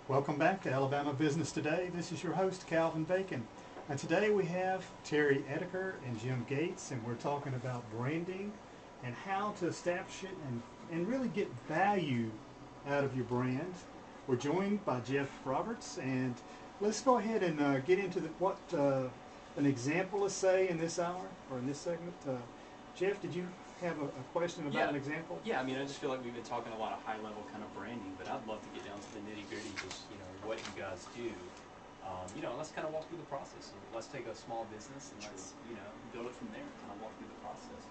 Welcome back to Alabama Business Today. This is your host, Calvin Bacon. And today we have Terry Edeker and Jim Gates, and we're talking about branding and how to establish it and really get value out of your brand. We're joined by Jeff Roberts, and let's go ahead and get into what an example is, say, in this hour or in this segment. Jeff, did you have a question about an example? Yeah, I mean, I just feel like we've been talking a lot of high-level kind of branding, but I'd love to get down to the nitty-gritty, just, what you guys do. Let's kind of walk through the process. Let's take a small business and let's, build it from there, kind of walk through the process.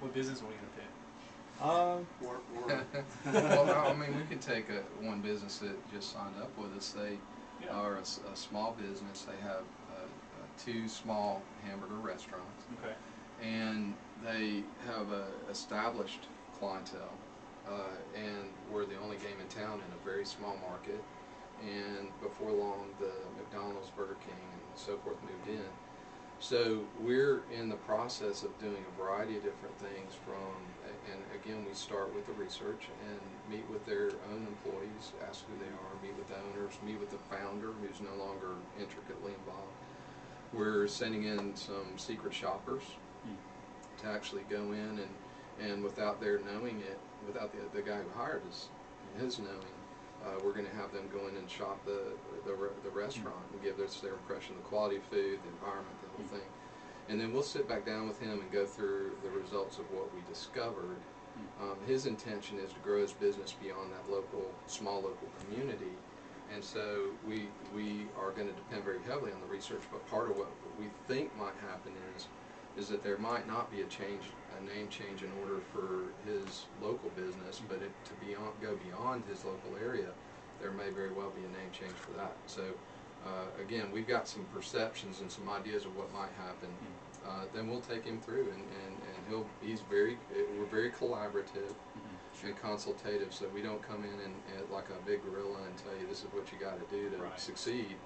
What business are we going to pick? Well, I mean, we could take one business that just signed up with us. They are a small business. They have two small hamburger restaurants. Okay. And they have a established clientele, and we're the only game in town in a very small market. And before long, the McDonald's, Burger King, and so forth moved in. So we're in the process of doing a variety of different things and again, we start with the research and meet with their own employees, ask who they are, meet with the owners, meet with the founder who's no longer intricately involved. We're sending in some secret shoppers to actually go in and without their knowing it, without the guy who hired us, his knowing, we're going to have them go in and shop the restaurant and give us their impression of the quality of food, the environment, the whole thing. And then we'll sit back down with him and go through the results of what we discovered. His intention is to grow his business beyond that small local community. And so we are going to depend very heavily on the research, but part of what we think might happen is that there might not be a name change in order for his local business, but to go beyond his local area, there may very well be a name change for that. So again, we've got some perceptions and some ideas of what might happen. Then we'll take him through, and we're very collaborative and consultative, so we don't come in and like a big gorilla and tell you this is what you got to do to succeed.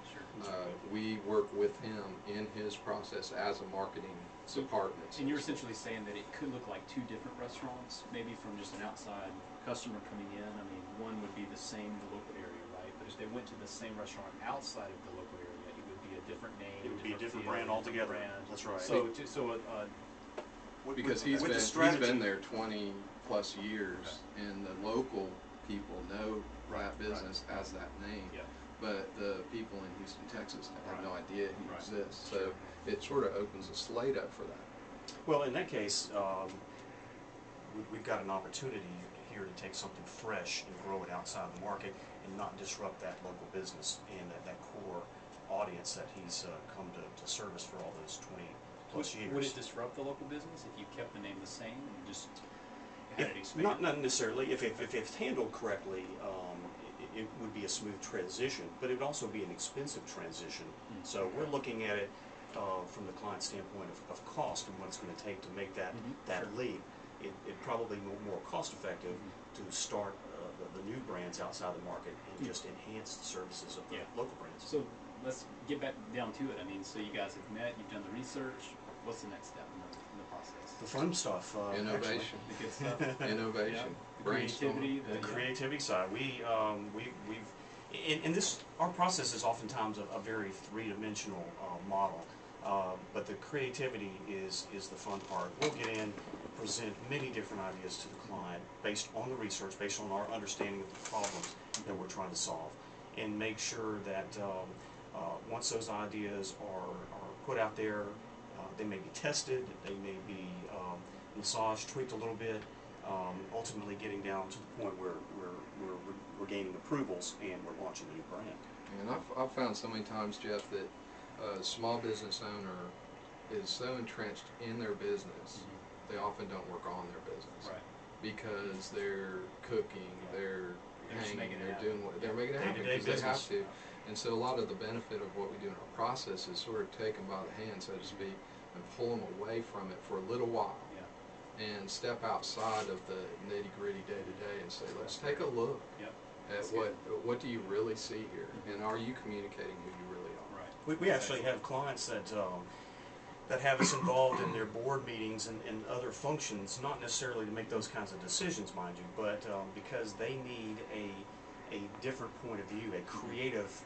We work with him in his process as a marketing department. And you're essentially saying that it could look like two different restaurants, maybe from just an outside customer coming in. I mean, one would be the same in the local area, right? But if they went to the same restaurant outside of the local area, it would be a different name. It would be a different brand altogether. That's right. Because he's been there 20 plus years, and the local people know that business as that name. Yeah. But the people in Houston, Texas have no idea he exists. So it sort of opens a slate up for that. Well, in that case, we've got an opportunity here to take something fresh and grow it outside the market and not disrupt that local business and that core audience that he's come to service for all those 20 plus years. Would it disrupt the local business if you kept the name the same and just had it expand? Not necessarily. If it's handled correctly, it would be a smooth transition, but it would also be an expensive transition. So we're looking at it from the client standpoint of cost and what it's going to take to make that leap. It probably more cost effective to start the new brands outside the market and just enhance the services of the local brands. So let's get back down to it. I mean, so you guys have met, you've done the research. What's the next step in the process? The fun stuff. Innovation. The good stuff. Innovation. The creativity. The creativity side. We've and our process is oftentimes a very three-dimensional model. But the creativity is the fun part. We'll get in, present many different ideas to the client based on the research, based on our understanding of the problems that we're trying to solve, and make sure that once those ideas are put out there, they may be tested, they may be massaged, tweaked a little bit, ultimately getting down to the point where we're gaining approvals and we're launching a new brand. And I've found so many times, Jeff, that a small business owner is so entrenched in their business, they often don't work on their business. Right. Because they're cooking, they're hanging, they're making it happen because business. they have to. And so a lot of the benefit of what we do in our process is sort of take them by the hand, so to speak, and pull them away from it for a little while. And step outside of the nitty-gritty day-to-day and say, let's take a look at what do you really see here, and are you communicating who you really are? Right. We actually have clients that have us involved in their board meetings and other functions, not necessarily to make those kinds of decisions, mind you, but because they need a a different point of view, a creative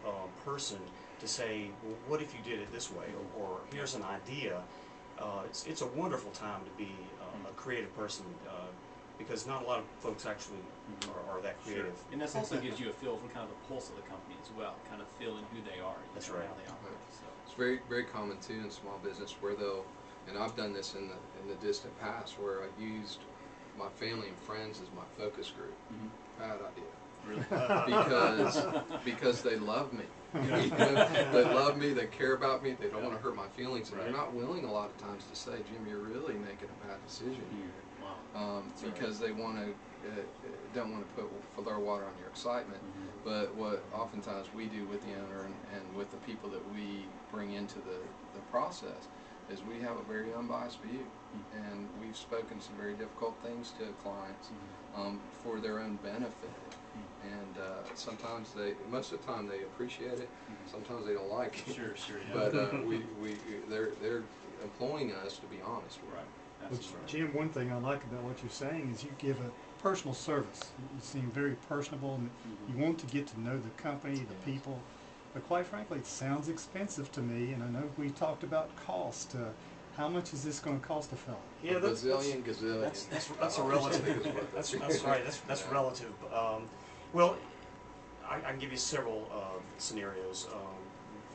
person to say, well, what if you did it this way, or here's an idea. It's a wonderful time to be a creative person because not a lot of folks actually are that creative. Sure. And this also gives you a feel for kind of the pulse of the company as well, kind of feeling who they are, That's know, right. how they operate. So. It's very, very common too in small business where they'll, and I've done this in the distant past where I used my family and friends as my focus group. Bad idea. Really? because they love me. You know, they love me, they care about me, they don't want to hurt my feelings, and they're not willing a lot of times to say, Jim, you're really making a bad decision here. Wow. Because they want to don't want to put their water on your excitement. But what oftentimes we do with the owner and with the people that we bring into the process is we have a very unbiased view, and we've spoken some very difficult things to clients for their own benefit. And sometimes most of the time they appreciate it. Sometimes they don't like it. Sure, yeah. But they're employing us to be honest with them. Well, Jim, one thing I like about what you're saying is you give a personal service. You seem very personable, and you want to get to know the company, the people. But quite frankly, it sounds expensive to me, and I know we talked about cost. How much is this going to cost a fellow? Yeah, That's a gazillion. That's a relative. That's right. That's relative. Well, I can give you several scenarios.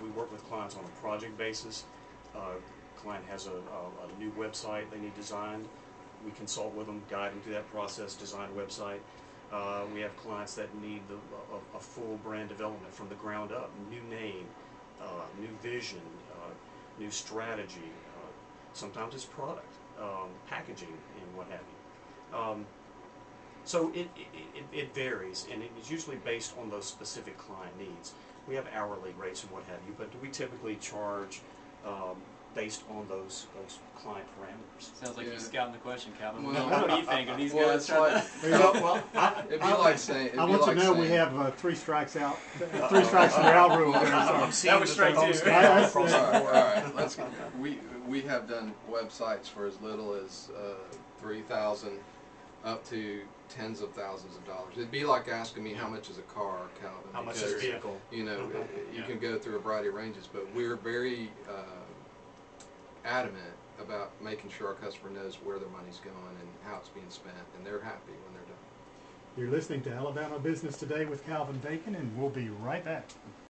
We work with clients on a project basis. Client has a new website they need designed. We consult with them, guide them through that process, design a website. We have clients that need a full brand development from the ground up, new name, new vision, new strategy. Sometimes it's product, packaging, and what have you. So it varies, and it's usually based on those specific client needs. We have hourly rates and what have you, but we typically charge based on those client parameters. Sounds like you're scouting the question, Calvin. Well, what do you think? Are these well, guys it's trying like, to... it'd be like saying, I want to know we have 3 strikes out, 3 strikes in the out rule. That was strike 2. all right. We have done websites for as little as $3,000 up to tens of thousands of dollars. It'd be like asking me how much is a car, Calvin. How much is a vehicle? You know, you can go through a variety of ranges, but we're very adamant about making sure our customer knows where their money's going and how it's being spent, and they're happy when they're done. You're listening to Alabama Business Today with Calvin Bacon, and we'll be right back.